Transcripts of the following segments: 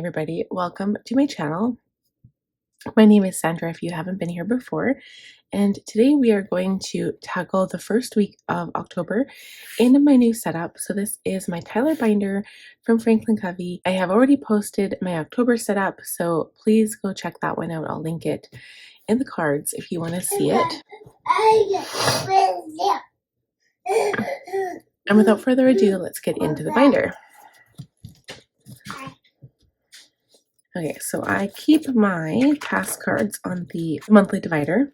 everybody, welcome to my channel. My name is Sandra if you haven't been here before, and today we are going to tackle the first week of October in my new setup. So this is my Tyler binder from Franklin Covey. I have already posted my October setup, so please go check that one out. I'll link it in the cards if you want to see it. And without further ado, let's get into the binder. Okay, so I keep my task cards on the monthly divider.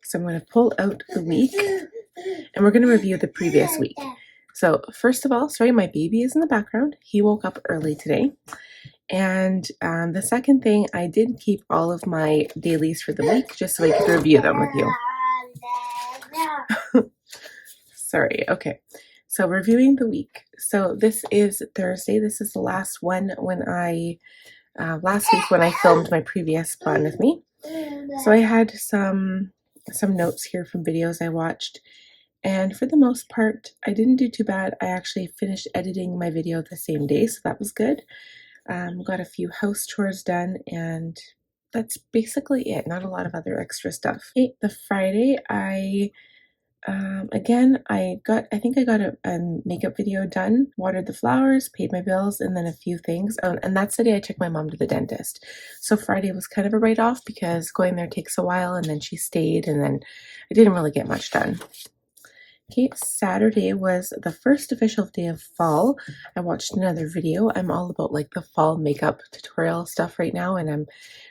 So I'm going to pull out the week and we're going to review the previous week. So first of all, sorry, my baby is in the background. He woke up early today. And the second thing, I did keep all of my dailies for the week just so I could review them with you. Sorry, okay. So reviewing the week. So this is Thursday. This is the last one when last week when I filmed my previous Plan With Me. So I had some notes here from videos I watched, and for the most part I didn't do too bad. I actually finished editing my video the same day, so that was good. Got a few house chores done, and that's basically it. Not a lot of other extra stuff. Okay, the Friday I think I got a makeup video done, watered the flowers, paid my bills, and then a few things. Oh, and that's the day I took my mom to the dentist. So Friday was kind of a write-off because going there takes a while, and then she stayed, and then I didn't really get much done. Okay, Saturday was the first official day of fall. I watched another video. I'm all about like the fall makeup tutorial stuff right now, and I'm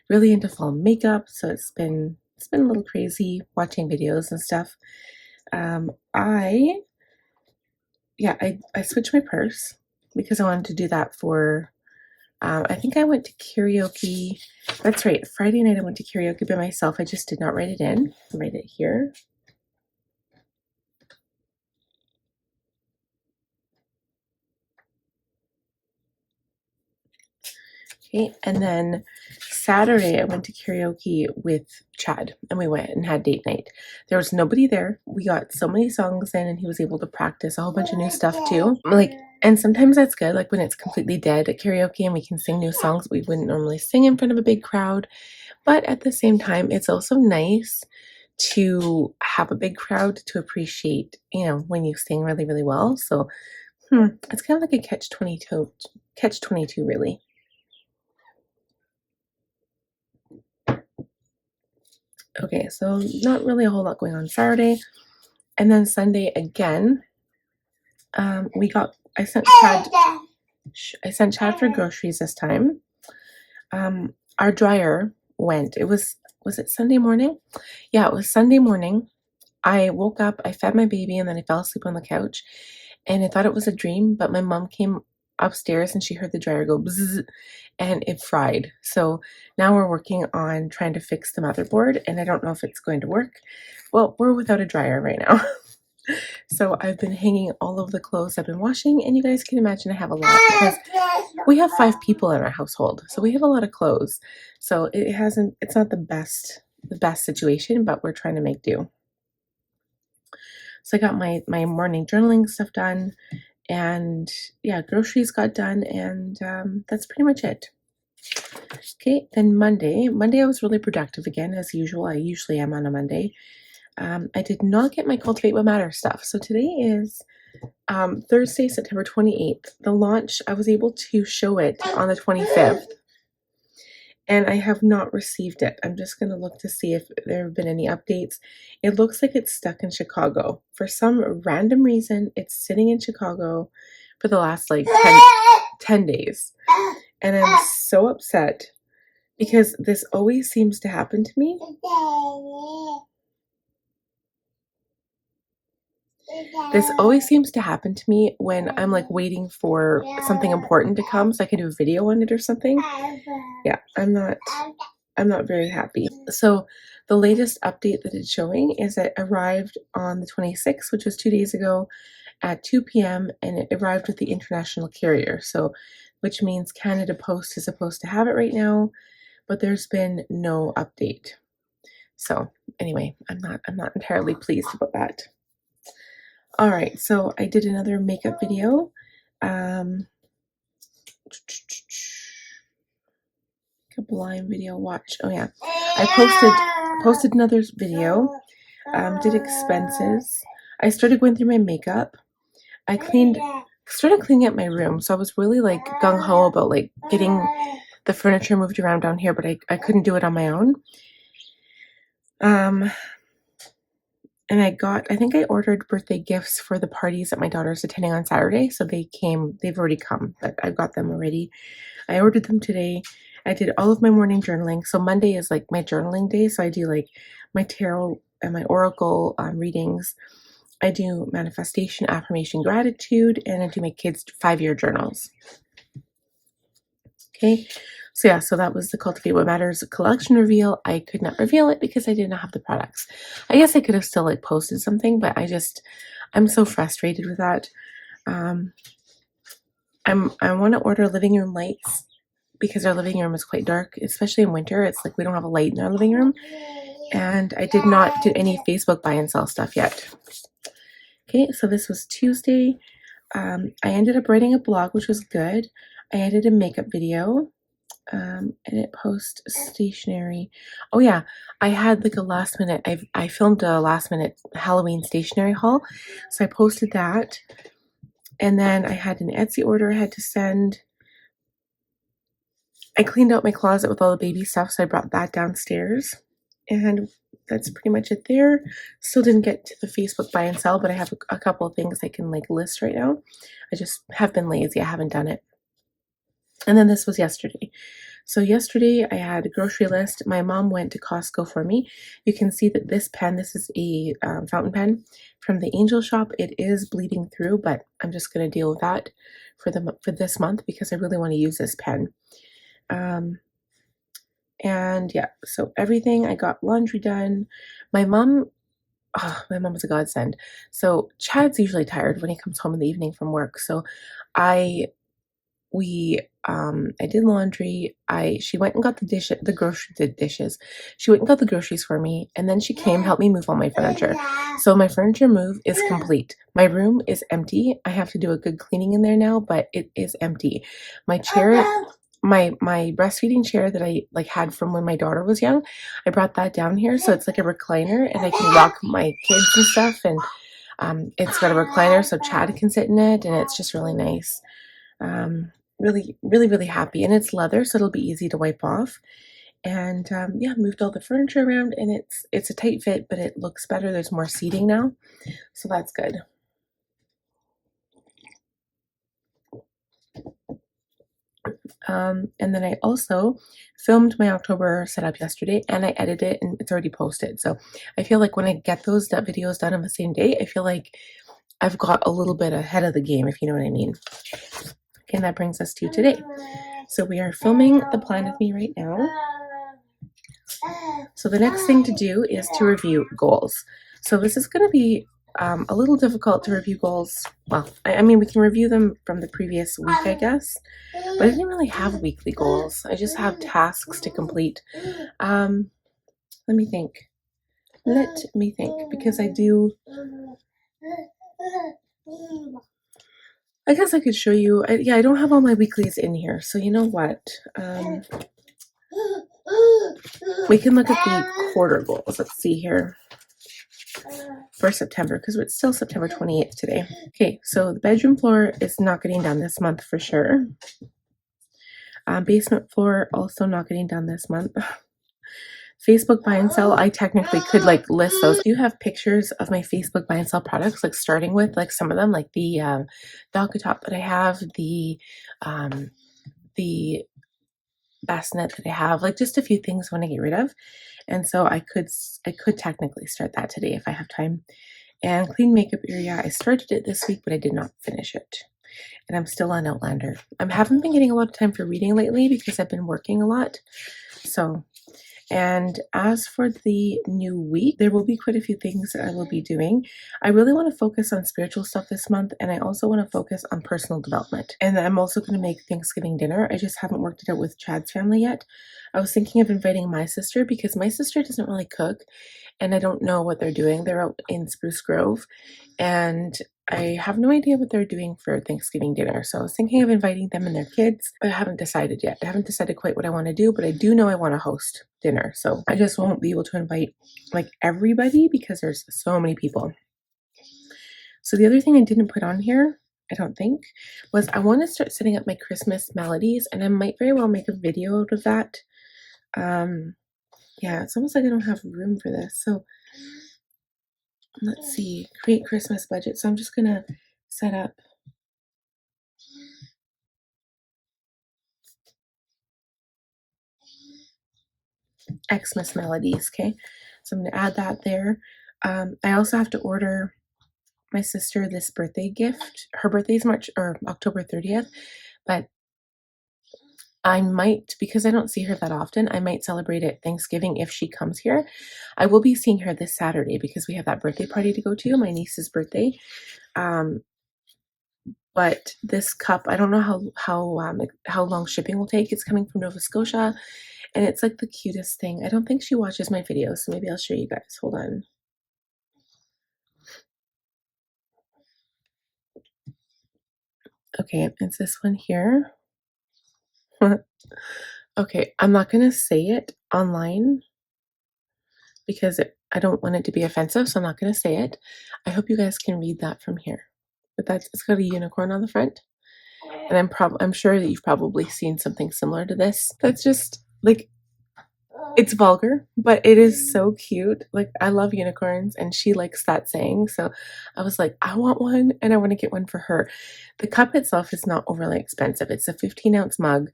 really into fall makeup, so it's been a little crazy watching videos and stuff. I switched my purse because I wanted to do that for, I think I went to karaoke. That's right. Friday night I went to karaoke by myself. I just did not write it in. I'll write it here. Okay. And then Saturday I went to karaoke with Chad, and we went and had date night. There was nobody there. We got so many songs in, and he was able to practice a whole bunch of new stuff too. And sometimes that's good, like when it's completely dead at karaoke and we can sing new songs we wouldn't normally sing in front of a big crowd. But at the same time, it's also nice to have a big crowd to appreciate, when you sing really, really well. So it's kind of like a catch-22 really. Okay, so not really a whole lot going on Saturday. And then Sunday again, I sent Chad for groceries this time. Our dryer went. Was it Sunday morning? Yeah, it was Sunday morning. I woke up, I fed my baby, and then I fell asleep on the couch. And I thought it was a dream, but my mom came upstairs and she heard the dryer go bzzz, and it fried. So now we're working on trying to fix the motherboard, and I don't know if it's going to work. Well, we're without a dryer right now. So I've been hanging all of the clothes I've been washing, and you guys can imagine I have a lot because we have 5 people in our household, so we have a lot of clothes. So it's not the best situation, but we're trying to make do. So I got my morning journaling stuff done, and yeah, groceries got done, and that's pretty much it. Okay, then Monday I was really productive again, as usual. I usually am on a Monday. I did not get my Cultivate What Matters stuff. So today is Thursday, September 28th. The launch, I was able to show it on the 25th, and I have not received it. I'm just going to look to see if there have been any updates. It looks like it's stuck in Chicago. For some random reason, it's sitting in Chicago for the last like 10 days. And I'm so upset because this always seems to happen to me. This always seems to happen to me when I'm like waiting for something important to come so I can do a video on it or something. Yeah, I'm not very happy. So the latest update that it's showing is it arrived on the 26th, which was 2 days ago at 2 p.m. and it arrived with the international carrier. So which means Canada Post is supposed to have it right now, but there's been no update. So anyway, I'm not entirely pleased about that. All right, so I did another makeup video. blind video watch. Oh yeah, I posted another video. Did expenses. I started going through my makeup. I started cleaning up my room. So I was really like gung ho about like getting the furniture moved around down here, but I couldn't do it on my own. And I think I ordered birthday gifts for the parties that my daughter's attending on Saturday. So they've already come, but I've got them already. I ordered them today. I did all of my morning journaling. So Monday is like my journaling day. So I do like my tarot and my oracle readings. I do manifestation, affirmation, gratitude, and I do my kids' 5-year journals. Okay. So yeah, so that was the Cultivate What Matters collection reveal. I could not reveal it because I did not have the products. I guess I could have still like posted something, but I'm so frustrated with that. I want to order living room lights because our living room is quite dark, especially in winter. It's like we don't have a light in our living room. And I did not do any Facebook buy and sell stuff yet. Okay, so this was Tuesday. I ended up writing a blog, which was good. I edited a makeup video. Edit post stationery. Oh yeah, I had like a last minute. I filmed a last minute Halloween stationery haul, so I posted that. And then I had an Etsy order I had to send. I cleaned out my closet with all the baby stuff, so I brought that downstairs. And that's pretty much it there. Still didn't get to the Facebook buy and sell, but I have a couple of things I can like list right now. I just have been lazy. I haven't done it. And then this was yesterday. So yesterday I had a grocery list. My mom went to Costco for me. You can see that this is a fountain pen from the Angel Shop. It is bleeding through, but I'm just going to deal with that for this month because I really want to use this pen. And yeah, so everything, I got laundry done. My mom is a godsend. So Chad's usually tired when he comes home in the evening from work. So I did laundry. She went and got the dishes. She went and got the groceries for me, and then she came, helped me move all my furniture. So my furniture move is complete. My room is empty. I have to do a good cleaning in there now, but it is empty. My chair, my breastfeeding chair that I like had from when my daughter was young, I brought that down here, so it's like a recliner, and I can rock my kids and stuff, and it's got a recliner so Chad can sit in it, and it's just really nice. Really, really, really happy, and it's leather, so it'll be easy to wipe off. And yeah, moved all the furniture around, and it's a tight fit, but it looks better. There's more seating now, so that's good. And then I also filmed my October setup yesterday, and I edited it, and it's already posted. So I feel like when I get those videos done on the same day, I feel like I've got a little bit ahead of the game, if you know what I mean. Okay, and that brings us to today. So we are filming the plan with me right now. So the next thing to do is to review goals. So this is going to be a little difficult to review goals. Well, I mean, we can review them from the previous week, I guess, but I didn't really have weekly goals. I just have tasks to complete. Let me think. Because I guess I could show you. I don't have all my weeklies in here, so you know what? We can look at the quarter goals. Let's see here. For September, because it's still September 28th today. Okay, so the bedroom floor is not getting done this month for sure. Basement floor also not getting done this month. Facebook buy and sell, I technically could like list those. I do have pictures of my Facebook buy and sell products, like starting with like some of them, like the Velka top that I have, the bassinet that I have, like just a few things I want to get rid of. And so I could technically start that today if I have time. And clean makeup area, I started it this week, but I did not finish it. And I'm still on Outlander. I haven't been getting a lot of time for reading lately because I've been working a lot. So, and as for the new week, there will be quite a few things that I will be doing. I really want to focus on spiritual stuff this month, and I also want to focus on personal development. And I'm also going to make Thanksgiving dinner. I just haven't worked it out with Chad's family yet. I was thinking of inviting my sister because my sister doesn't really cook, and I don't know what they're doing. They're out in Spruce Grove, and I have no idea what they're doing for Thanksgiving dinner. So I was thinking of inviting them and their kids, but I haven't decided yet. I haven't decided quite what I want to do, but I do know I want to host dinner. So I just won't be able to invite like everybody because there's so many people. So the other thing I didn't put on here, I don't think, was I want to start setting up my Christmas melodies, and I might very well make a video out of that. Yeah, it's almost like I don't have room for this. So let's see, create Christmas budget. So I'm just gonna set up Xmas melodies. Okay, so I'm gonna add that there. I also have to order my sister this birthday gift. Her birthday's March or October 30th, but I might, because I don't see her that often, I might celebrate it Thanksgiving if she comes here. I will be seeing her this Saturday because we have that birthday party to go to, my niece's birthday. Um, but this cup, I don't know how long shipping will take. It's coming from Nova Scotia, and it's like the cutest thing. I don't think she watches my videos, so maybe I'll show you guys. Hold on. Okay, it's this one here. Okay, I'm not gonna say it online because I don't want it to be offensive, so I'm not gonna say it. I hope you guys can read that from here. But it's got a unicorn on the front, and I'm sure that you've probably seen something similar to this. That's just like it's vulgar, but it is so cute. Like I love unicorns, and she likes that saying. So I was like, I want one, and I want to get one for her. The cup itself is not overly expensive. It's a 15-ounce mug.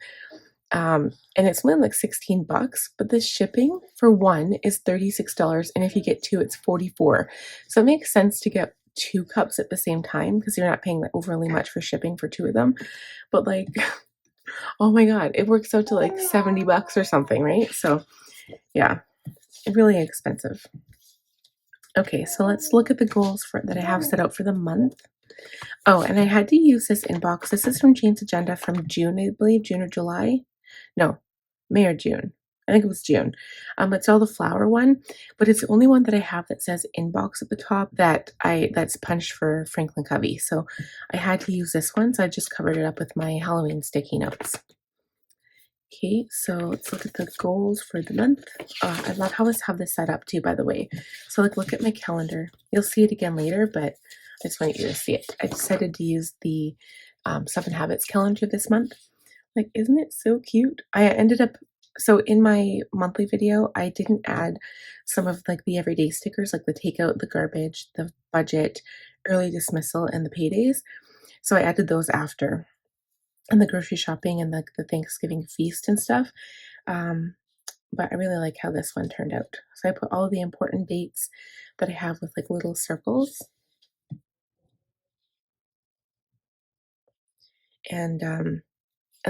And it's only like 16 bucks, but the shipping for one is $36. And if you get two, it's 44. So it makes sense to get two cups at the same time because you're not paying overly much for shipping for two of them. But like, oh my God, it works out to like 70 bucks or something, right? So yeah, really expensive. Okay, so let's look at the goals that I have set out for the month. Oh, and I had to use this inbox. This is from Jane's Agenda from June, I believe, June or July. No, May or June. I think it was June. It's all the flower one, but it's the only one that I have that says inbox at the top that's punched for Franklin Covey. So I had to use this one, so I just covered it up with my Halloween sticky notes. Okay, so let's look at the goals for the month. I love how I have this set up too, by the way. So like, look at my calendar. You'll see it again later, but I just want you to see it. I decided to use the 7 Habits calendar this month. Like, isn't it so cute? I ended up, so in my monthly video, I didn't add some of like the everyday stickers, like the takeout, the garbage, the budget, early dismissal, and the paydays. So I added those after, and the grocery shopping and the Thanksgiving feast and stuff. Um, but I really like how this one turned out. So I put all the important dates that I have with like little circles. And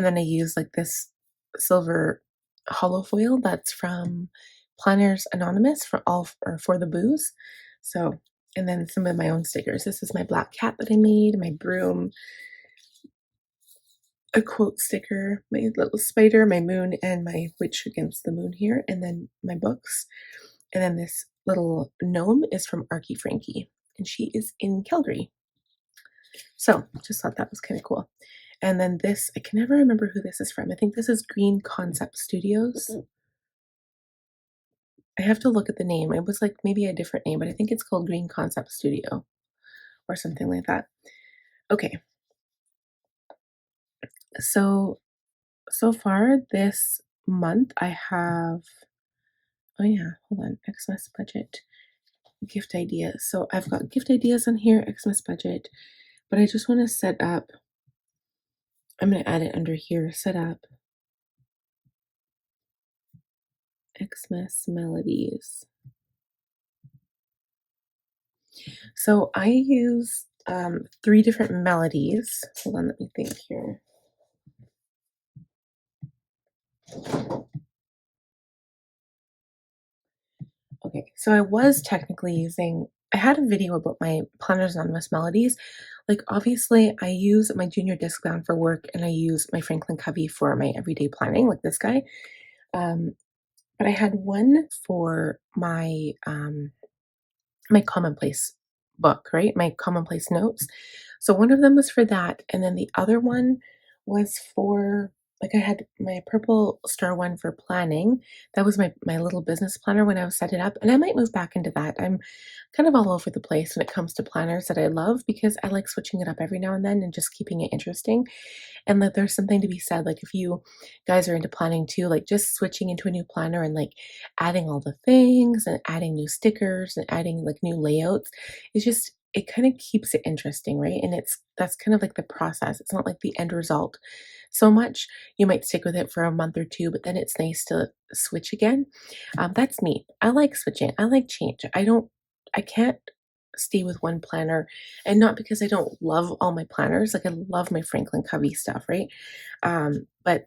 then I use like this silver hollow foil that's from Planners Anonymous for the booze. So, and then some of my own stickers. This is my black cat that I made, my broom, a quote sticker, my little spider, my moon, and my witch against the moon here, and then my books. And then this little gnome is from Arky Frankie, and she is in Calgary. So just thought that was kind of cool. And then this, I can never remember who this is from. I think this is Green Concept Studios. I have to look at the name. It was like maybe a different name, but I think it's called Green Concept Studio or something like that. Okay. So far this month I have, oh yeah, hold on, Xmas budget, gift ideas. So I've got gift ideas on here, Xmas budget, but I just want to set up, I'm going to add it under here, set up Xmas melodies. So I use 3 different melodies. Hold on, let me think here. Okay, so I was technically using, I had a video about my Planners Anonymous melodies. Like, obviously, I use my junior disc bound for work, and I use my Franklin Covey for my everyday planning, like this guy. But I had one for my my commonplace book, right? My commonplace notes. So one of them was for that, and then the other one was for, like, I had my purple star one for planning. That was my little business planner when I was set it up, and I might move back into that. I'm kind of all over the place when it comes to planners that I love because I like switching it up every now and then and just keeping it interesting. And that there's something to be said, like, if you guys are into planning too, like, just switching into a new planner and, like, adding all the things and adding new stickers and adding, like, new layouts, it's just it kinda keeps it interesting, right? And that's kind of like the process. It's not like the end result so much. You might stick with it for a month or 2, but then it's nice to switch again. That's me. I like switching. I like change. I can't stay with one planner, and not because I don't love all my planners. Like, I love my Franklin Covey stuff, right? But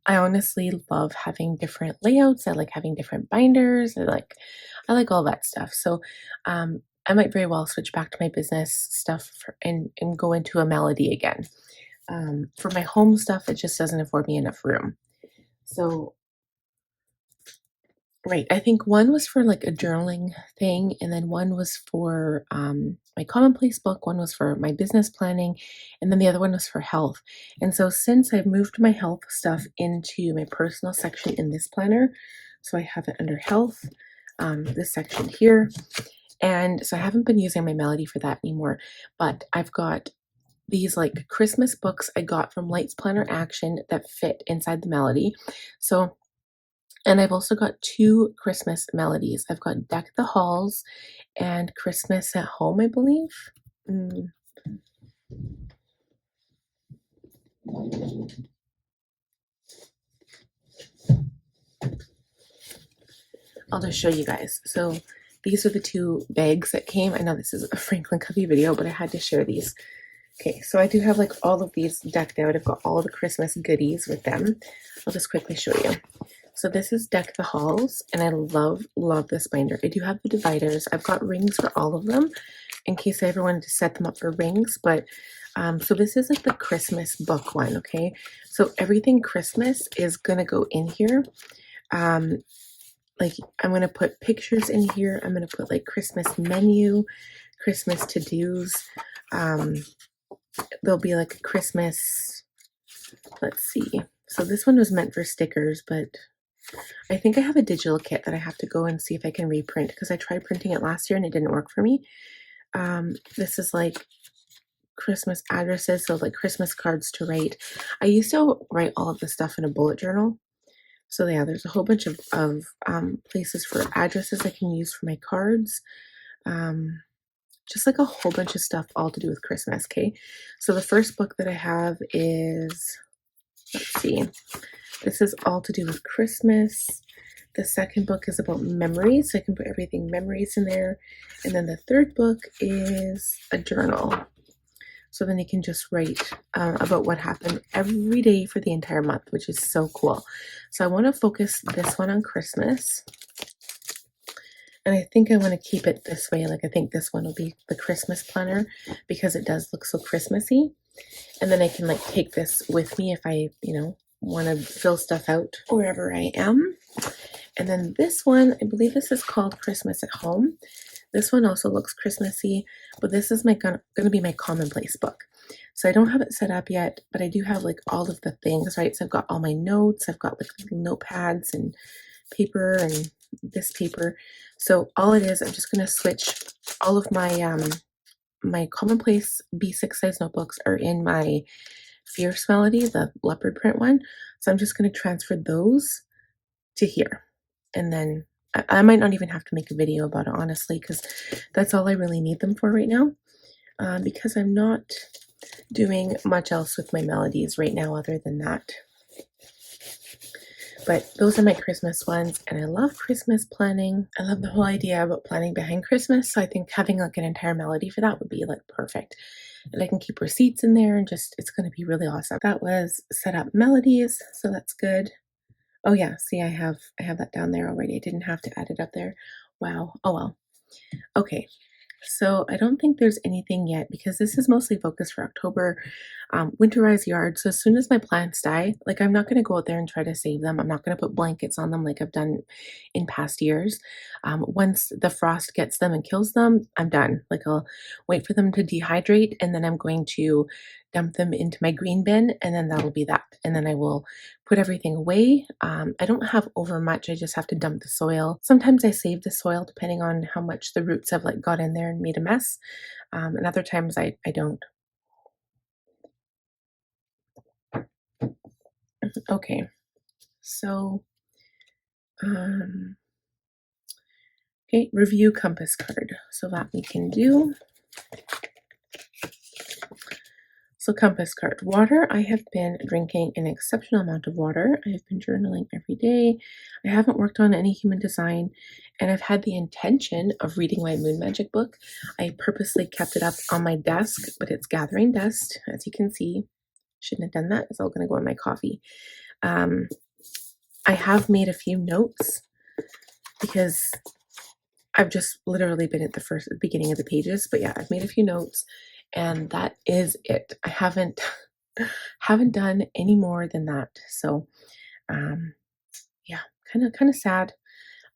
I honestly love having different layouts. I like having different binders. I like all that stuff. So I might very well switch back to my business stuff and go into a melody again. For my home stuff, it just doesn't afford me enough room. So right. I think one was for, like, a journaling thing, and then one was for, my commonplace book, one was for my business planning, and then the other one was for health. And so since I've moved my health stuff into my personal section in this planner, so I have it under health, this section here, and so I haven't been using my melody for that anymore, but I've got these, like, Christmas books I got from Lights Planner Action that fit inside the melody. So and I've also got 2 Christmas melodies. I've got Deck the Halls and Christmas at Home, I believe. Mm, I'll just show you guys. So these are the 2 bags that came. I know this is a Franklin Covey video, but I had to share these. Okay, so I do have, like, all of these decked out. I've got all the Christmas goodies with them. I'll just quickly show you. So this is Deck the Halls, and I love this binder. I do have the dividers. I've got rings for all of them in case I ever wanted to set them up for rings, but so this is, like, the Christmas book one, okay? So everything Christmas is gonna go in here. Um, like, I'm gonna put pictures in here. I'm gonna put, like, Christmas menu, Christmas to-dos. There'll be, like, a Christmas, let's see. So this one was meant for stickers, but I think I have a digital kit that I have to go and see if I can reprint because I tried printing it last year and it didn't work for me. This is, like, Christmas addresses, so, like, Christmas cards to write. I used to write all of this stuff in a bullet journal. So yeah, there's a whole bunch of places for addresses I can use for my cards. Um, just, like, a whole bunch of stuff all to do with Christmas. Okay, so the first book that I have is, let's see, this is all to do with Christmas. The second book is about memories, so I can put everything memories in there. And then the third book is a journal. So then you can just write about what happened every day for the entire month, which is so cool. So I want to focus this one on Christmas. And I think I want to keep it this way. Like, I think this one will be the Christmas planner because it does look so Christmassy. And then I can, like, take this with me if I, want to fill stuff out wherever I am. And then this one, I believe this is called Christmas at Home. This one also looks Christmassy, but this is going to be my commonplace book. So I don't have it set up yet, but I do have, like, all of the things, right? So I've got all my notes. I've got, like, notepads and paper and this paper. So all it is, I'm just going to switch all of my commonplace B6 size notebooks are in my Fierce Melody, the leopard print one. So I'm just going to transfer those to here. And then I might not even have to make a video about it, honestly, because that's all I really need them for right now. Because I'm not doing much else with my melodies right now other than that. But those are my Christmas ones, and I love Christmas planning. I love the whole idea about planning behind Christmas, so I think having, like, an entire melody for that would be, like, perfect. And I can keep receipts in there, and just, it's going to be really awesome. That was set up melodies, so that's good. Oh yeah, see, I have that down there already. I didn't have to add it up there. Wow. Oh well. Okay. So I don't think there's anything yet because this is mostly focused for October. Winterize yard. So as soon as my plants die, like I'm not going to go out there and try to save them. I'm not going to put blankets on them like I've done in past years. Once the frost gets them and kills them, I'm done. Like I'll wait for them to dehydrate and then I'm going to dump them into my green bin and then that'll be that. And then I will put everything away. I don't have over much. I just have to dump the soil. Sometimes I save the soil depending on how much the roots have like got in there and made a mess. And other times I don't. Okay, so um, okay, review compass card. So that we can do. So compass card. Water. I have been drinking an exceptional amount of water. I have been journaling every day. I haven't worked on any human design, and I've had the intention of reading my moon magic book. I purposely kept it up on my desk, but it's gathering dust, as you can see. Shouldn't have done that. It's all going to go in my coffee. Um, I have made a few notes because I've just literally been at the beginning of the pages, but yeah, I've made a few notes and that is it. I haven't done any more than that. So, um, yeah, kind of sad.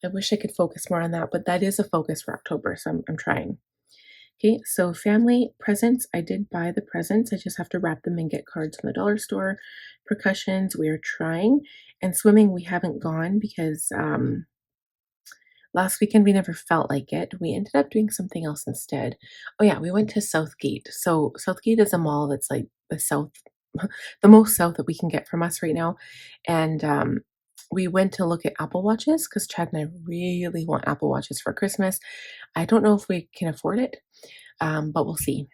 I wish I could focus more on that, but that is a focus for October, so I'm trying. Okay, so family presents. I did buy the presents. I just have to wrap them and get cards from the dollar store. Percussions, we are trying. And swimming, we haven't gone because last weekend we never felt like it. We ended up doing something else instead. Oh yeah, we went to Southgate. So Southgate is a mall that's like the south, the most south that we can get from us right now. And we went to look at Apple Watches because Chad and I really want Apple Watches for Christmas. I don't know if we can afford it, but we'll see.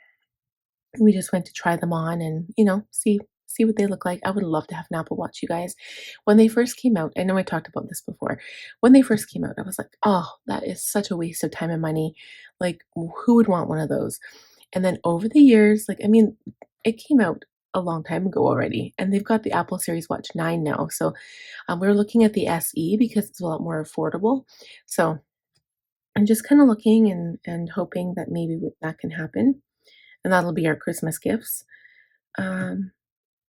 We just went to try them on and, see what they look like. I would love to have an Apple Watch, you guys. When they first came out, I know I talked about this before. When they first came out, I was like, "Oh, that is such a waste of time and money. Like, who would want one of those?" And then over the years, like, I mean, it came out a long time ago already, and they've got the Apple Series Watch 9 now. So, we're looking at the SE because it's a lot more affordable. So, I'm just kind of looking and hoping that maybe that can happen, and that'll be our Christmas gifts. Um,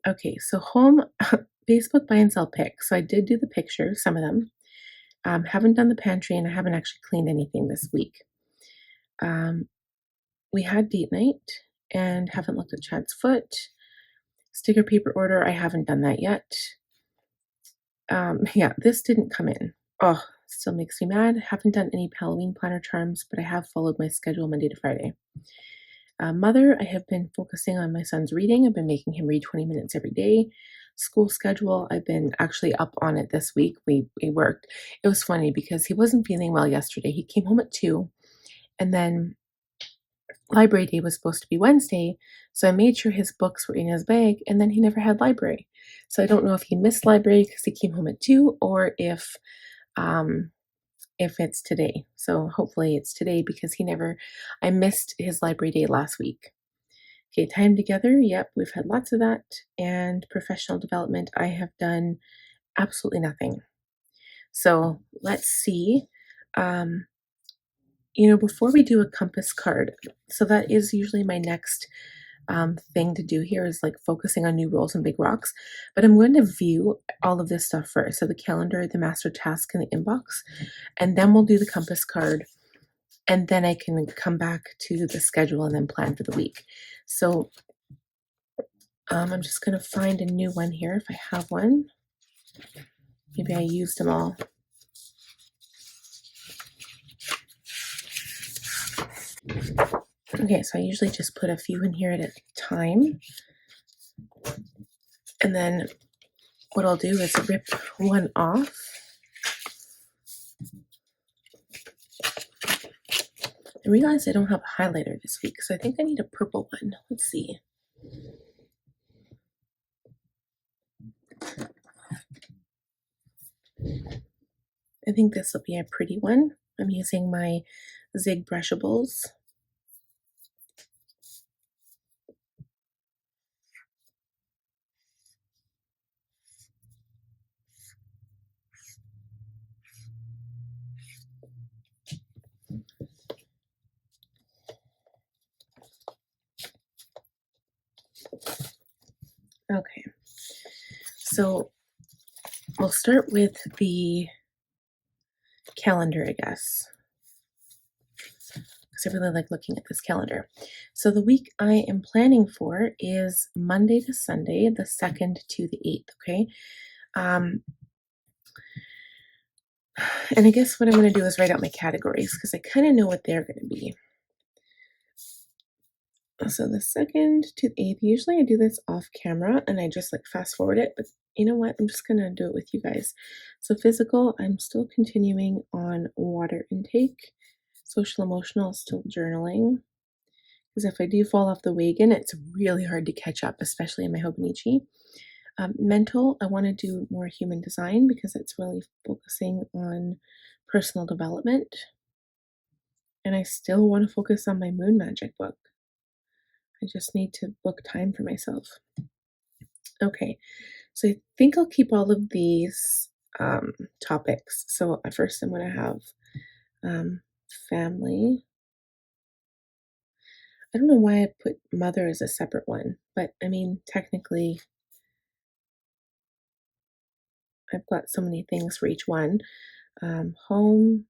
okay, so home Facebook buy and sell pics. So I did do the pictures, some of them. Haven't done the pantry, and I haven't actually cleaned anything this week. Um, we had date night, and haven't looked at Chad's foot. Sticker paper order. I haven't done that yet. Yeah, this didn't come in. Oh, still makes me mad. Haven't done any Halloween planner charms, but I have followed my schedule Monday to Friday. Mother, I have been focusing on my son's reading. I've been making him read 20 minutes every day. School schedule, I've been actually up on it this week. We worked. It was funny because he wasn't feeling well yesterday. He came home at 2, and then library day was supposed to be Wednesday. So I made sure his books were in his bag, and then he never had library. So I don't know if he missed library because he came home at 2 or um, if it's today. So hopefully it's today because I missed his library day last week. Okay, time together. Yep, we've had lots of that. And professional development, I have done absolutely nothing. So let's see. Um, before we do a compass card, so that is usually my next thing to do here is like focusing on new roles and big rocks. But I'm going to view all of this stuff first. So the calendar, the master task, and the inbox. And then we'll do the compass card. And then I can come back to the schedule and then plan for the week. So I'm just going to find a new one here if I have one. Maybe I used them all. Okay, so I usually just put a few in here at a time. And then what I'll do is rip one off. I realize I don't have a highlighter this week, so I think I need a purple one. Let's see. I think this will be a pretty one. I'm using my Zig Brushables. Okay, so we'll start with the calendar, I guess, because I really like looking at this calendar. So the week I am planning for is Monday to Sunday, the 2nd to the 8th, okay? Um, and I guess what I'm going to do is write out my categories because I kind of know what they're going to be. So the 2nd to the 8th, usually I do this off camera and I just like fast forward it, but you know what? I'm just going to do it with you guys. So physical, I'm still continuing on water intake. Social emotional, still journaling. Because if I do fall off the wagon, it's really hard to catch up, especially in my Hobonichi. Mental, I want to do more human design because it's really focusing on personal development. And I still want to focus on my moon magic book. I just need to book time for myself. Okay, so I think I'll keep all of these topics. So at first I'm going to have family. I don't know why I put mother as a separate one, but I mean, technically, I've got so many things for each one. Home.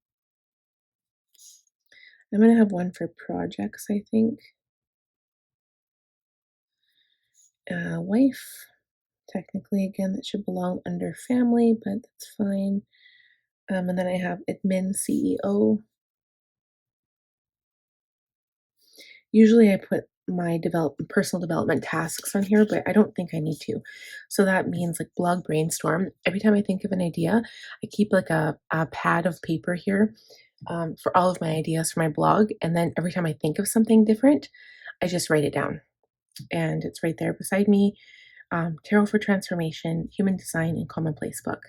I'm going to have one for projects, I think. Wife. Technically, again, that should belong under family, but that's fine. And then I have admin CEO. Usually I put my personal development tasks on here, but I don't think I need to. So that means like blog brainstorm. Every time I think of an idea, I keep like a pad of paper here for all of my ideas for my blog. And then every time I think of something different, I just write it down. And it's right there beside me. Tarot for Transformation, Human Design, and Commonplace book.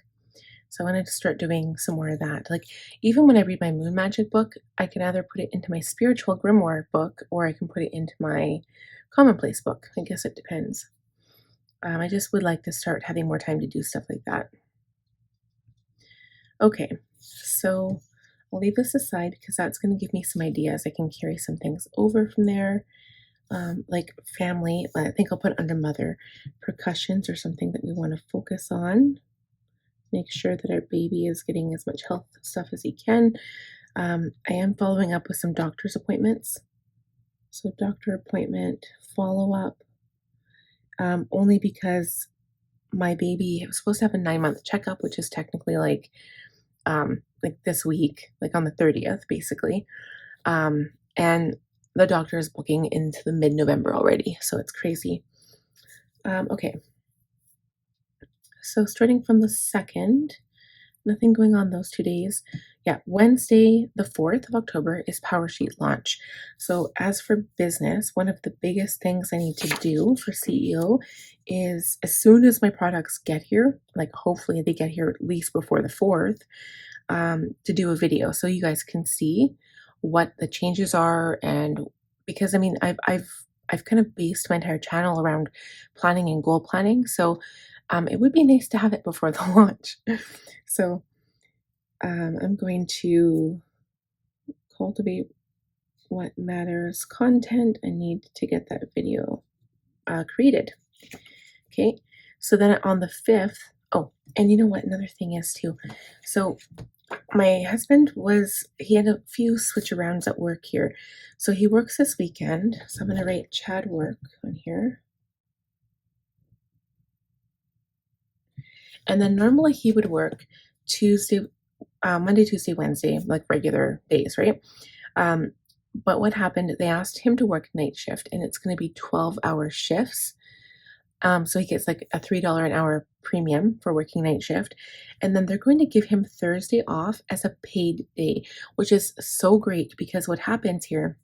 So I wanted to start doing some more of that. Like even when I read my moon magic book, I can either put it into my spiritual grimoire book or I can put it into my commonplace book. I guess it depends. I just would like to start having more time to do stuff like that. Okay, so I'll leave this aside because that's going to give me some ideas. I can carry some things over from there. Like family, I think I'll put under mother. Percussions or something that we want to focus on. Make sure that our baby is getting as much health stuff as he can. I am following up with some doctor's appointments. So doctor appointment, follow up, only because my baby was supposed to have a 9-month checkup, which is technically like this week, like on the 30th, basically. And the doctor is booking into the mid-November already, so it's crazy. Okay. So starting from the 2nd, nothing going on those 2 days. Yeah, Wednesday, the 4th of October is Power Sheet launch. So as for business, one of the biggest things I need to do for CEO is as soon as my products get here, like hopefully they get here at least before the 4th, to do a video so you guys can see what the changes are. And because I mean, I've kind of based my entire channel around planning and goal planning. So it would be nice to have it before the launch. So I'm going to cultivate what matters content. I need to get that video created. Okay, so then on the 5th, oh, and you know what? Another thing is too. So my husband he had a few switch-arounds at work here. So he works this weekend. So I'm going to write Chad work on here. And then normally he would work Monday, Tuesday, Wednesday, like regular days, right? But what happened, they asked him to work night shift and it's going to be 12-hour shifts. So he gets like a $3 an hour premium for working night shift. And then they're going to give him Thursday off as a paid day, which is so great because what happens here,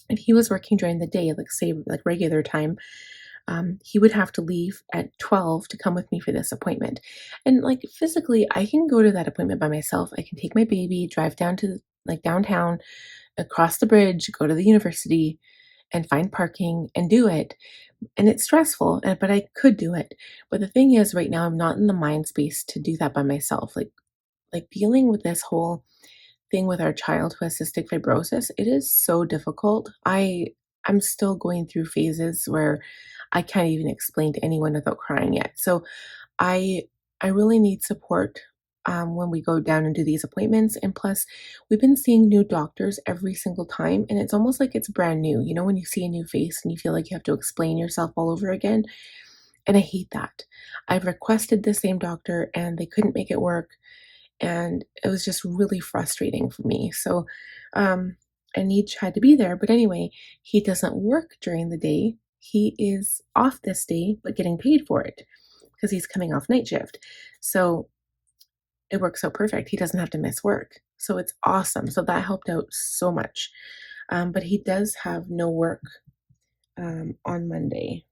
if he was working during the day, like say like regular time, he would have to leave at 12 to come with me for this appointment. And like physically, I can go to that appointment by myself. I can take my baby, drive down to like downtown, across the bridge, go to the university and find parking and do it. And it's stressful, but I could do it. But the thing is, right now, I'm not in the mind space to do that by myself. Like dealing with this whole thing with our child who has cystic fibrosis, it is so difficult. I'm still going through phases where I can't even explain to anyone without crying yet. So I I really need support when we go down and do these appointments. And plus, we've been seeing new doctors every single time, and it's almost like it's brand new. You know, when you see a new face and you feel like you have to explain yourself all over again. And I hate that. I've requested the same doctor and they couldn't make it work. And it was just really frustrating for me. So I need Chad to be there. But anyway, he doesn't work during the day. He is off this day, but getting paid for it because he's coming off night shift. So it works out perfect. He doesn't have to miss work. So it's awesome. So that helped out so much. But he does have no work on Monday.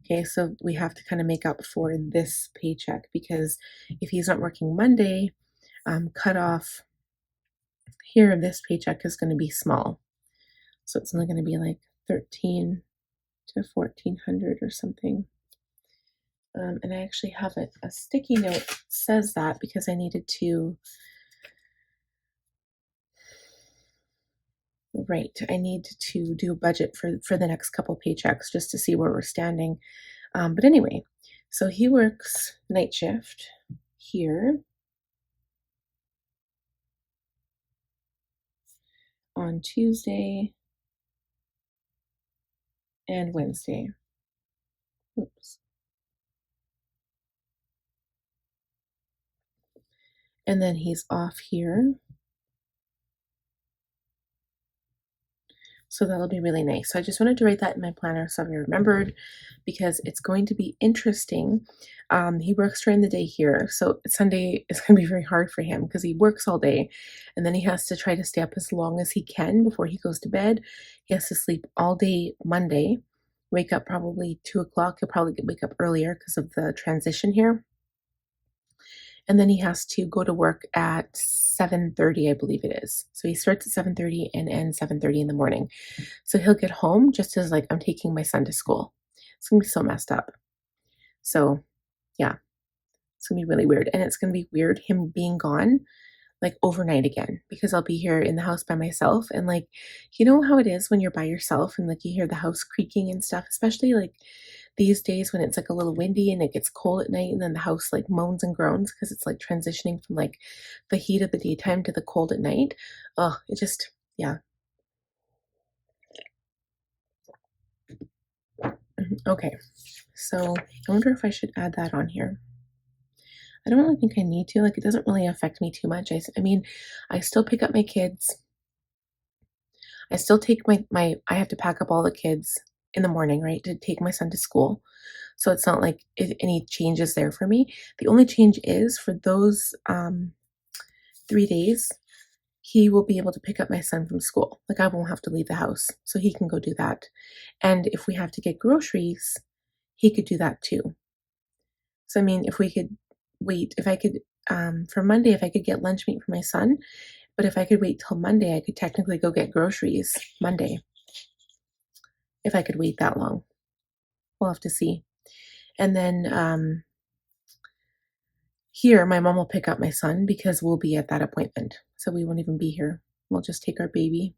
Okay, so we have to kind of make up for this paycheck because if he's not working Monday, cut off here, this paycheck is going to be small. So it's only going to be like 13 to 1400 or something. And I actually have a sticky note that says that because I needed to, right, I need to do a budget for the next couple paychecks just to see where we're standing. But anyway, so he works night shift here on Tuesday and Wednesday. Oops. And then he's off here. So that'll be really nice. So I just wanted to write that in my planner so I remembered because it's going to be interesting. He works during the day here. So Sunday is going to be very hard for him because he works all day and then he has to try to stay up as long as he can before he goes to bed. He has to sleep all day Monday, wake up probably 2 o'clock. He'll probably wake up earlier because of the transition here. And then he has to go to work at 7:30, I believe it is. So he starts at 7:30 and ends 7:30 in the morning. So he'll get home just as like I'm taking my son to school. It's gonna be so messed up. So yeah, it's gonna be really weird. And it's gonna be weird him being gone like overnight again because I'll be here in the house by myself. And like, you know how it is when you're by yourself and like you hear the house creaking and stuff, especially like these days when it's like a little windy and it gets cold at night and then the house like moans and groans because it's like transitioning from like the heat of the daytime to the cold at night. Oh, it just, yeah. Okay. So I wonder if I should add that on here. I don't really think I need to. Like, it doesn't really affect me too much. I mean, I still pick up my kids. I still take my I have to pack up all the kids in the morning, right, to take my son to school. So it's not like any changes there for me. The only change is for those 3 days, he will be able to pick up my son from school. Like I won't have to leave the house, so he can go do that. And if we have to get groceries, he could do that too. So I mean, if we could wait, if I could for Monday, if I could get lunch meat for my son, but if I could wait till Monday, I could technically go get groceries Monday. If I could wait that long, we'll have to see. And then here, my mom will pick up my son because we'll be at that appointment. So we won't even be here. We'll just take our baby.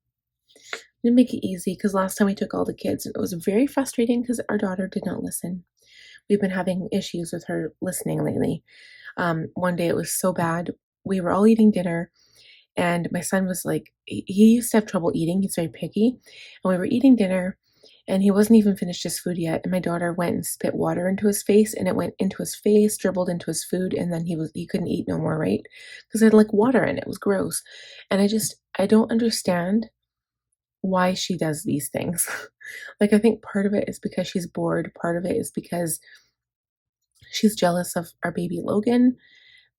We make it easy because last time we took all the kids, it was very frustrating because our daughter did not listen. We've been having issues with her listening lately. One day it was so bad. We were all eating dinner, and my son was like, he used to have trouble eating. He's very picky. And we were eating dinner, and he wasn't even finished his food yet. And my daughter went and spit water into his face, and it went into his face, dribbled into his food, and then he couldn't eat no more, right? Because it had like water in it. It was gross. And I don't understand why she does these things. Like, I think part of it is because she's bored. Part of it is because she's jealous of our baby Logan.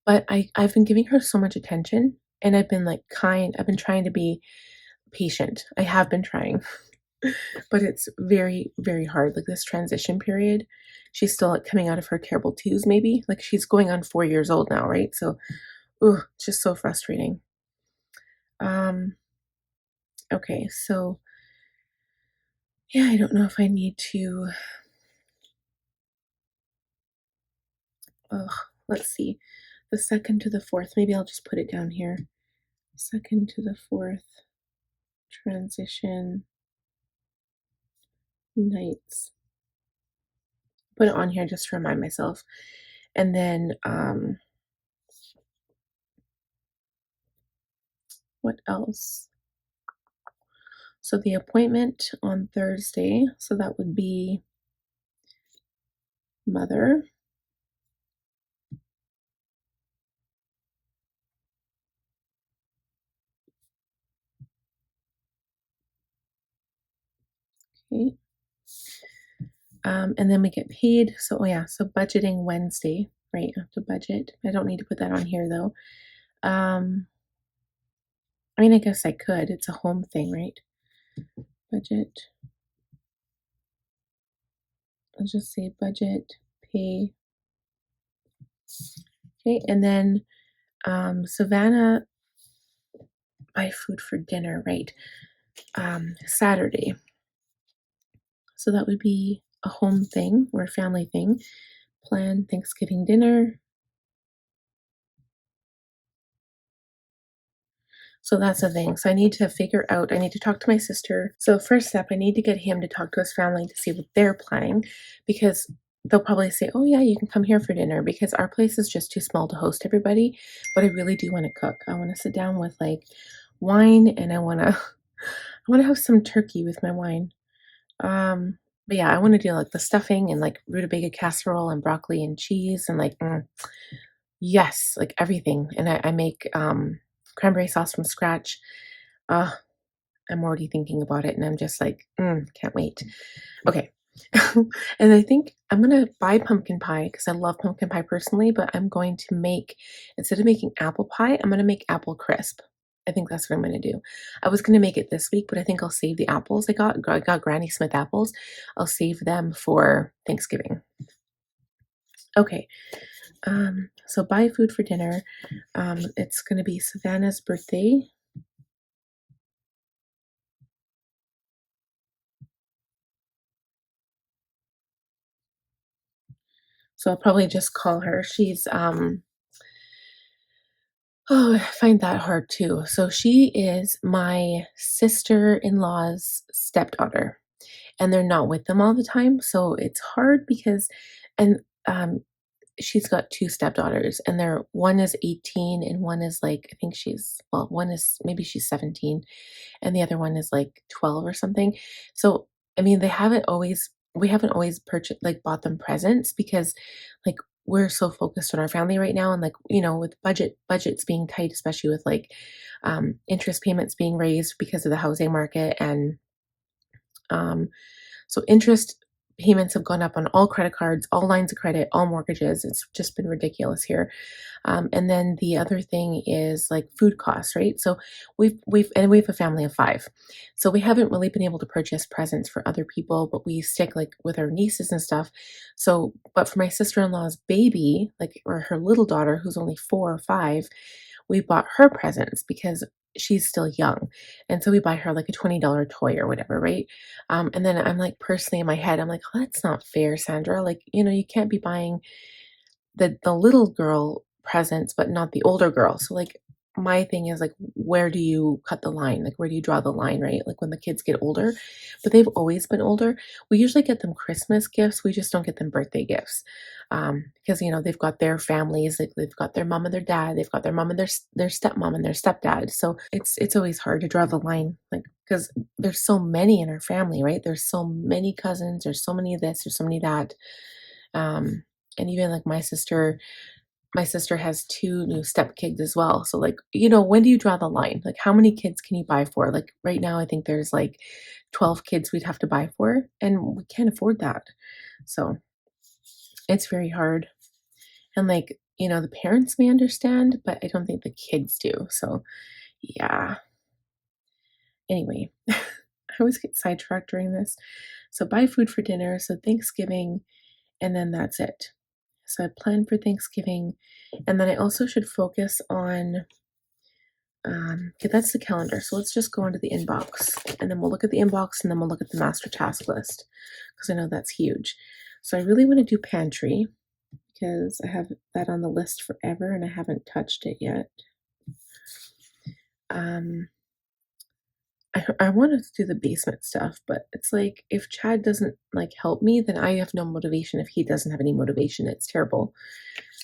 But I've been giving her so much attention and I've been like kind. I've been trying to be patient. I have been trying, but it's very, very hard. Like this transition period, she's still like coming out of her terrible twos, maybe. Like she's going on 4 years old now, right? So, it's just so frustrating. Um, okay, so yeah, I don't know if I need to. Ugh, let's see. The second to the fourth. Maybe I'll just put it down here. 2nd to the 4th transition nights. Put it on here just to remind myself. And then what else? So the appointment on Thursday, so that would be mother. Okay. And then we get paid. So, oh yeah, so budgeting Wednesday, right? I have to budget. I don't need to put that on here though. I mean, I guess I could. It's a home thing, right? Budget. I'll just say budget, pay. Okay, and then Savannah buy food for dinner, right? Saturday. So that would be a home thing or a family thing. Plan Thanksgiving dinner. So that's the thing. So I need to figure out, I need to talk to my sister. So first step, I need to get him to talk to his family to see what they're planning, because they'll probably say, oh yeah, you can come here for dinner, because our place is just too small to host everybody. But I really do want to cook. I want to sit down with like wine, and I want to I want to have some turkey with my wine. But yeah, I want to do like the stuffing and like rutabaga casserole and broccoli and cheese and like yes, like everything. And I make cranberry sauce from scratch. Uh, I'm already thinking about it, and I'm just like, can't wait. Okay. And I think I'm gonna buy pumpkin pie because I love pumpkin pie personally, but I'm going to make, instead of making apple pie, I'm gonna make apple crisp. I think that's what I'm gonna do. I was gonna make it this week, but I think I'll save the apples I got. I got Granny Smith apples. I'll save them for Thanksgiving. Okay. So buy food for dinner. It's gonna be Savannah's birthday. So I'll probably just call her. She's oh, I find that hard too. So she is my sister-in-law's stepdaughter, and they're not with them all the time. So it's hard because, and she's got two stepdaughters, and they're, one is 18 and one is like, I think she's, well, one is, maybe she's 17, and the other one is like 12 or something. So, I mean, we haven't always purchased, like bought them presents, because like we're so focused on our family right now. And like, with budgets being tight, especially with like interest payments being raised because of the housing market. And um, so interest payments have gone up on all credit cards, all lines of credit, all mortgages. It's just been ridiculous here. And then the other thing is like food costs, right? So we have a family of five, so we haven't really been able to purchase presents for other people, but we stick like with our nieces and stuff. So, but for my sister-in-law's baby, like, or her little daughter who's only 4 or 5, we bought her presents because she's still young. And so we buy her like a $20 toy or whatever, right? And then I'm like, personally in my head, I'm like, oh, that's not fair, Sandra. Like, you can't be buying the little girl presents, but not the older girl. So like my thing is like, where do you cut the line? Like, where do you draw the line, right? Like when the kids get older, but they've always been older. We usually get them Christmas gifts. We just don't get them birthday gifts. Because they've got their families, like they've got their mom and their dad, they've got their mom and their stepmom and their stepdad. So it's always hard to draw the line, like, because there's so many in our family, right? There's so many cousins, there's so many of this, there's so many that. And even like my sister has two new stepkids as well. So like, when do you draw the line? Like how many kids can you buy for? Like right now I think there's like 12 kids we'd have to buy for, and we can't afford that. So it's very hard. And like, the parents may understand, but I don't think the kids do. So yeah. Anyway, I always get sidetracked during this. So buy food for dinner. So Thanksgiving, and then that's it. So I plan for Thanksgiving, and then I also should focus on. Okay, that's the calendar. So let's just go into the inbox, and then we'll look at the inbox, and then we'll look at the master task list, because I know that's huge. So I really want to do pantry because I have that on the list forever and I haven't touched it yet. I wanted to do the basement stuff, but it's like if Chad doesn't like help me, then I have no motivation. If he doesn't have any motivation, it's terrible.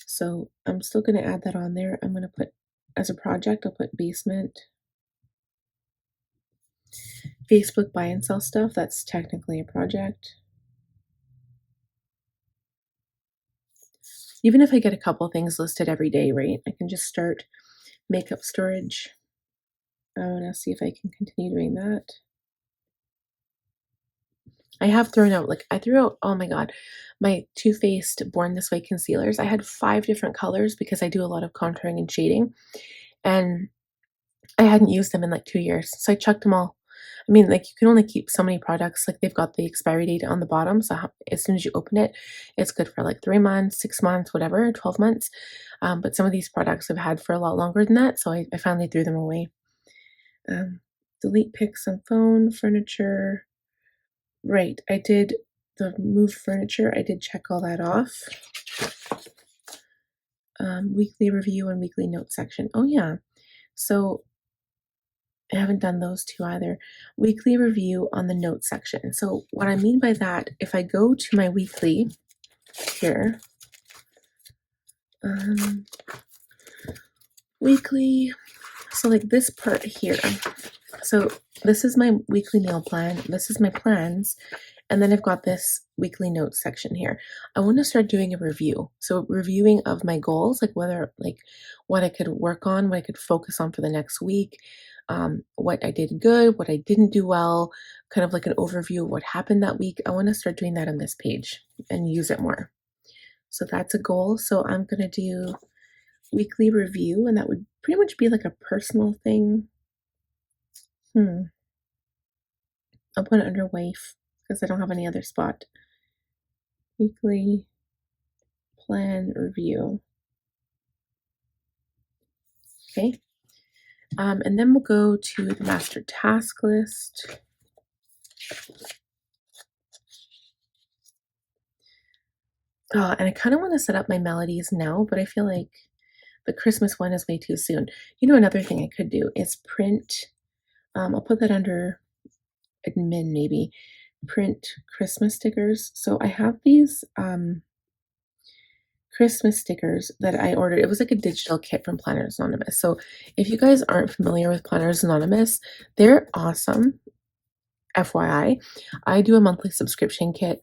So I'm still gonna add that on there. I'm gonna put as a project, I'll put basement, Facebook buy and sell stuff. That's technically a project. Even if I get a couple things listed every day, right? I can just start makeup storage. I wanna see if I can continue doing that. I have thrown out, like, I threw out, oh my god, my Too Faced Born This Way concealers. I had 5 different colors because I do a lot of contouring and shading, and I hadn't used them in, like, 2 years, so I chucked them all. I mean, like, you can only keep so many products, like, they've got the expiry date on the bottom, so ho as soon as you open it, it's good for, like, 3 months, 6 months, whatever, 12 months, but some of these products I've had for a lot longer than that, so I finally threw them away. Delete pics on phone, furniture. Right, I did the move furniture, I did check all that off. Weekly review and weekly note section. Oh yeah, so I haven't done those 2 either. Weekly review on the note section. So what I mean by that, if I go to my weekly here, weekly, so like this part here. So this is my weekly meal plan. This is my plans. And then I've got this weekly notes section here. I want to start doing a review. So reviewing of my goals, like whether like what I could work on, what I could focus on for the next week, what I did good, what I didn't do well, kind of like an overview of what happened that week. I want to start doing that on this page and use it more. So that's a goal. So I'm going to do weekly review, and that would pretty much be like a personal thing. I'll put it under wife because I don't have any other spot. Weekly plan review. Okay. And then we'll go to the master task list. And I kind of want to set up my melodies now, but I feel like the Christmas one is way too soon. You know, another thing I could do is print. I'll put that under admin maybe. Print Christmas stickers. So I have these Christmas stickers that I ordered. It was like a digital kit from Planners Anonymous. So if you guys aren't familiar with Planners Anonymous, they're awesome. FYI, I do a monthly subscription kit,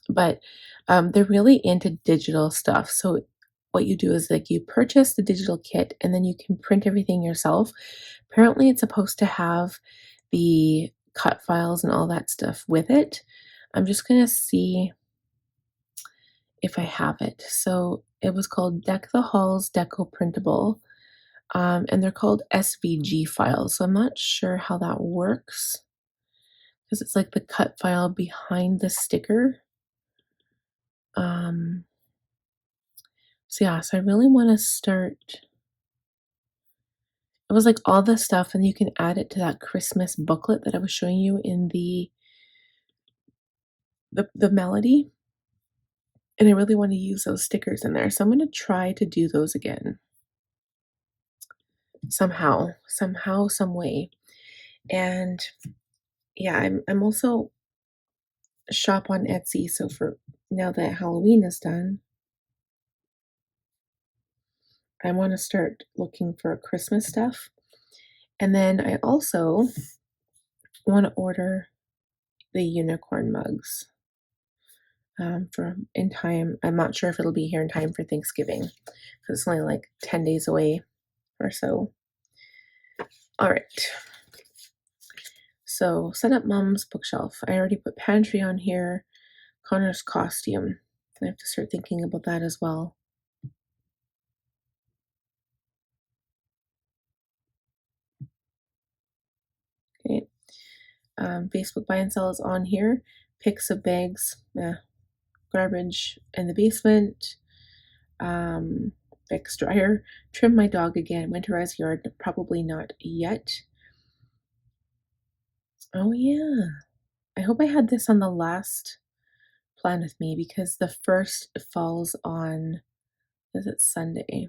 but they're really into digital stuff. So what you do is like you purchase the digital kit and then you can print everything yourself. Apparently, it's supposed to have the cut files and all that stuff with it. I'm just gonna see if I have it. So it was called Deck the Halls Deco Printable, and they're called SVG files. So I'm not sure how that works because it's like the cut file behind the sticker. So yeah, so I really want to start. It was like all the stuff, and you can add it to that Christmas booklet that I was showing you in the melody. And I really want to use those stickers in there. So I'm going to try to do those again. Somehow, some way. And yeah, I'm also shop on Etsy. So for now that Halloween is done, I want to start looking for Christmas stuff. And then I also want to order the unicorn mugs for in time. I'm not sure if it'll be here in time for Thanksgiving because it's only like 10 days away or so. All right. So set up mom's bookshelf. I already put pantry on here. Connor's costume. I have to start thinking about that as well. Okay. Facebook buy and sell is on here. Pics of bags. Garbage in the basement. Fix dryer. Trim my dog again. Winterize yard. Probably not yet. Oh yeah. I hope I had this on the last plan with me because the first falls on, is it Sunday?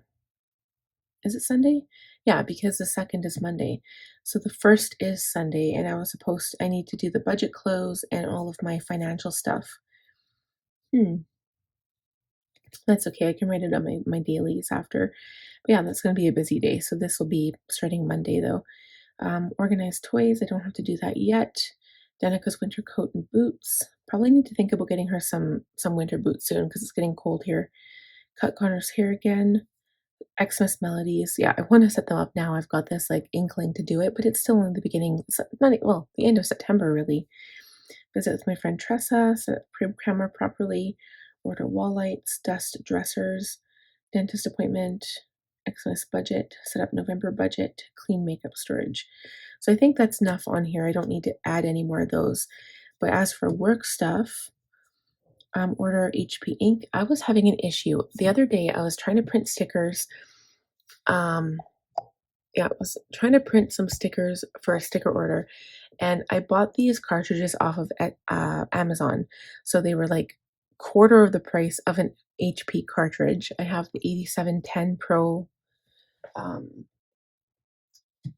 Is it Sunday? Yeah, because the 2nd is Monday. So the 1st is Sunday, and I need to do the budget close and all of my financial stuff. Hmm, that's okay. I can write it on my dailies after. But yeah, that's going to be a busy day. So this will be starting Monday though. Organize toys. I don't have to do that yet. Danica's winter coat and boots. Probably need to think about getting her some winter boots soon because it's getting cold here. Cut Connor's hair again. Xmas melodies. Yeah, I want to set them up now. I've got this like inkling to do it, but it's still in the beginning. Not well, the end of September really. Visit with my friend Tressa. Set up camera properly. Order wall lights. Dust dressers. Dentist appointment. Xmas budget. Set up November budget. Clean makeup storage. So I think that's enough on here. I don't need to add any more of those. But as for work stuff, order HP ink. I was having an issue the other day. I was trying to print stickers. Yeah, I was trying to print some stickers for a sticker order, and I bought these cartridges off of Amazon. So they were like quarter of the price of an HP cartridge. I have the 8710 Pro, um,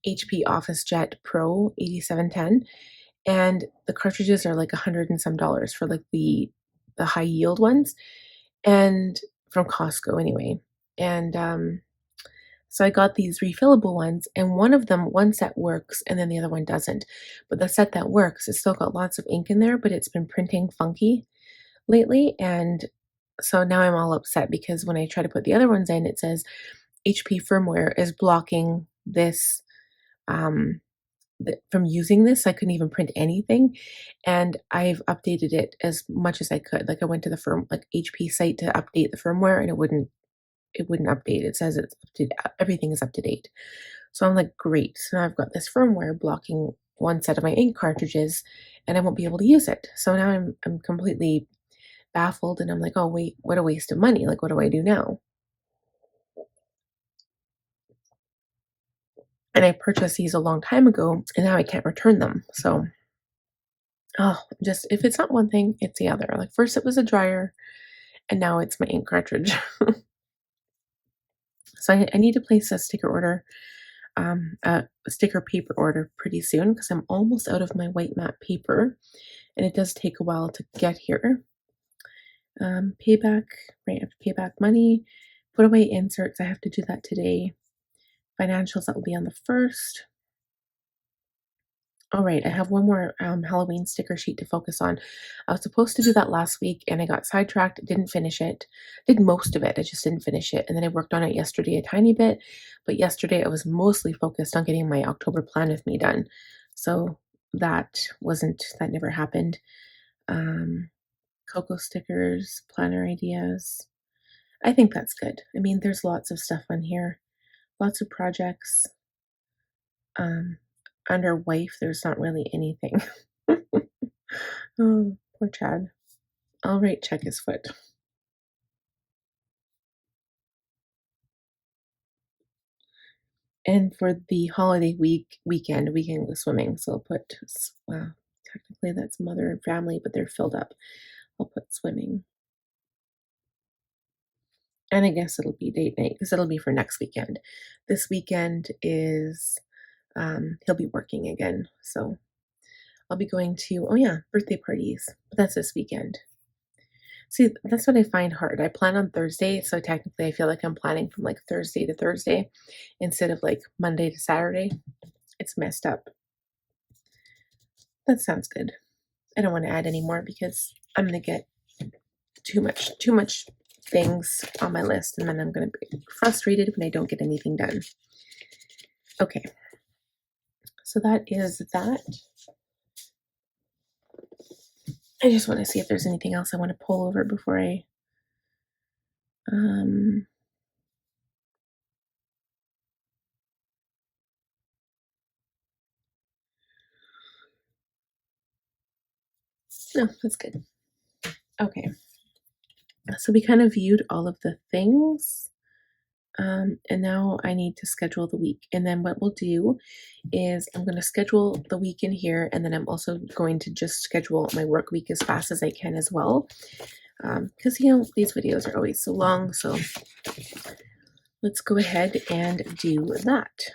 HP Office Jet Pro 8710, and the cartridges are like $100 and some dollars for like the high yield ones, and from Costco anyway. And so I got these refillable ones, and one set works and then the other one doesn't. But the set that works, it's still got lots of ink in there, but it's been printing funky lately. And so now I'm all upset because when I try to put the other ones in, it says HP firmware is blocking this from using this. I couldn't even print anything. And I've updated it as much as I could. Like I went to the HP site to update the firmware, and it wouldn't update. It says everything is up to date. So I'm like, great. So now I've got this firmware blocking one set of my ink cartridges, and I won't be able to use it. So now I'm completely baffled, and I'm like, oh wait, what a waste of money. Like, what do I do now? And I purchased these a long time ago, and now I can't return them. So, oh, just if it's not one thing, it's the other. Like first it was a dryer, and now it's my ink cartridge. So I need to place a sticker order, a sticker paper order pretty soon because I'm almost out of my white matte paper, and it does take a while to get here. Payback, right? I have to pay back money. Put away inserts. I have to do that today. Financials, that will be on the 1st. All right, I have one more Halloween sticker sheet to focus on. I was supposed to do that last week and I got sidetracked, didn't finish it. Did most of it, I just didn't finish it. And then I worked on it yesterday a tiny bit, but yesterday I was mostly focused on getting my October plan with me done. So that never happened. Cocoa stickers, planner ideas. I think that's good. I mean, there's lots of stuff on here, lots of projects. Under wife, there's not really anything. Oh, poor Chad. I'll write check his foot. And for the holiday weekend, we can go swimming. So I'll put, technically that's mother and family, but they're filled up. I'll put swimming. And I guess it'll be date night because it'll be for next weekend. This weekend is, he'll be working again. So I'll be going to, oh yeah, birthday parties. But that's this weekend. See, that's what I find hard. I plan on Thursday, so technically I feel like I'm planning from like Thursday to Thursday instead of like Monday to Saturday. It's messed up. That sounds good. I don't want to add any more because I'm gonna get too much things on my list, and then I'm gonna be frustrated when I don't get anything done. Okay, so that is that. I just want to see if there's anything else I want to pull over before I no, that's good. Okay, so we kind of viewed all of the things. And now I need to schedule the week. And then what we'll do is I'm going to schedule the week in here. And then I'm also going to just schedule my work week as fast as I can as well. Because, these videos are always so long. So let's go ahead and do that.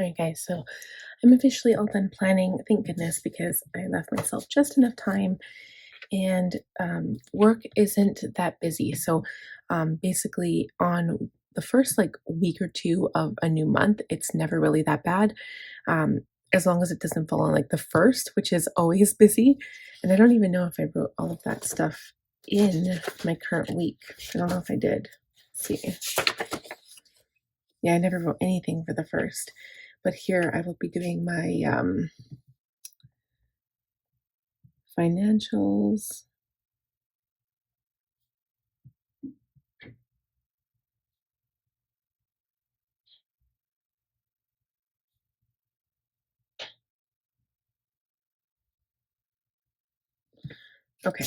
Alright guys, so I'm officially all done planning, thank goodness, because I left myself just enough time and work isn't that busy. So basically on the first like week or two of a new month, it's never really that bad. Um, as long as it doesn't fall on like the first, which is always busy. And I don't even know if I wrote all of that stuff in my current week. I don't know if I did. Let's see. Yeah, I never wrote anything for the first. But here I will be doing my financials. Okay,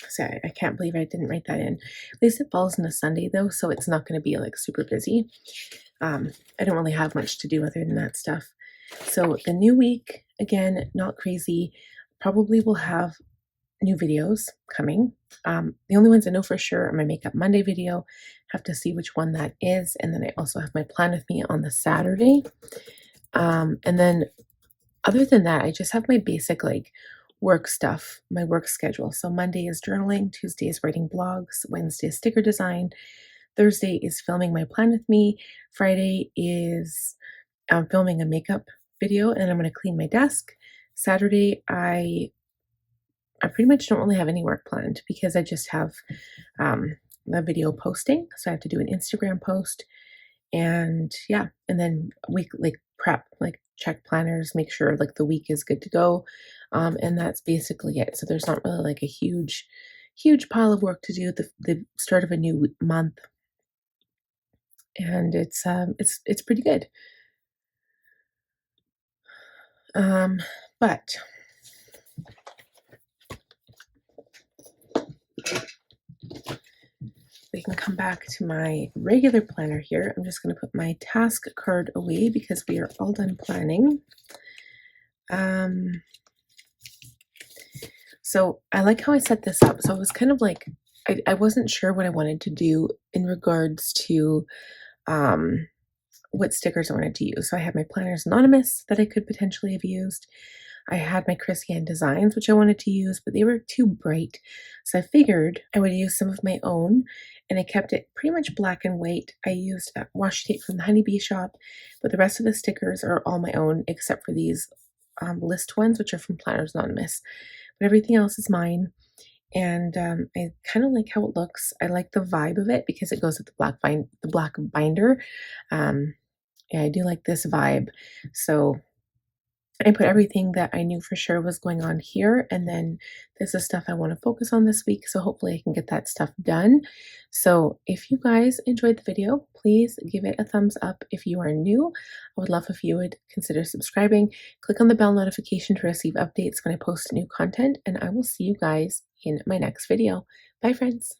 so I can't believe I didn't write that in. At least it falls on a Sunday though, so it's not going to be like super busy. I don't really have much to do other than that stuff. So the new week, again, not crazy. Probably will have new videos coming. The only ones I know for sure are my Makeup Monday video. Have to see which one that is. And then I also have my plan with me on the Saturday. And then other than that, I just have my basic like work stuff, my work schedule. So Monday is journaling, Tuesday is writing blogs, Wednesday is sticker design, Thursday is filming my plan with me, Friday is filming a makeup video, and I'm going to clean my desk. Saturday, I pretty much don't really have any work planned because I just have a video posting. So I have to do an Instagram post, and yeah, and then week like prep, like check planners, make sure like the week is good to go, and that's basically it. So there's not really like a huge pile of work to do at the start of a new month, and it's pretty good. But we can come back to my regular planner here. I'm just going to put my task card away because we are all done planning. So I like how I set this up. So it was kind of like, I wasn't sure what I wanted to do in regards to what stickers I wanted to use. So I had my planners anonymous that I could potentially have used. I had my Cricut designs, which I wanted to use, but they were too bright. So I figured I would use some of my own, and I kept it pretty much black and white. I used washi tape from the Honeybee shop, but the rest of the stickers are all my own, except for these list ones, which are from Planners Anonymous. But everything else is mine. And I kind of like how it looks. I like the vibe of it because it goes with the black binder. Yeah, I do like this vibe. So I put everything that I knew for sure was going on here, and then this is stuff I want to focus on this week, so hopefully I can get that stuff done. So if you guys enjoyed the video, please give it a thumbs up. If you are new, I would love if you would consider subscribing. Click on the bell notification to receive updates when I post new content, and I will see you guys in my next video. Bye, friends.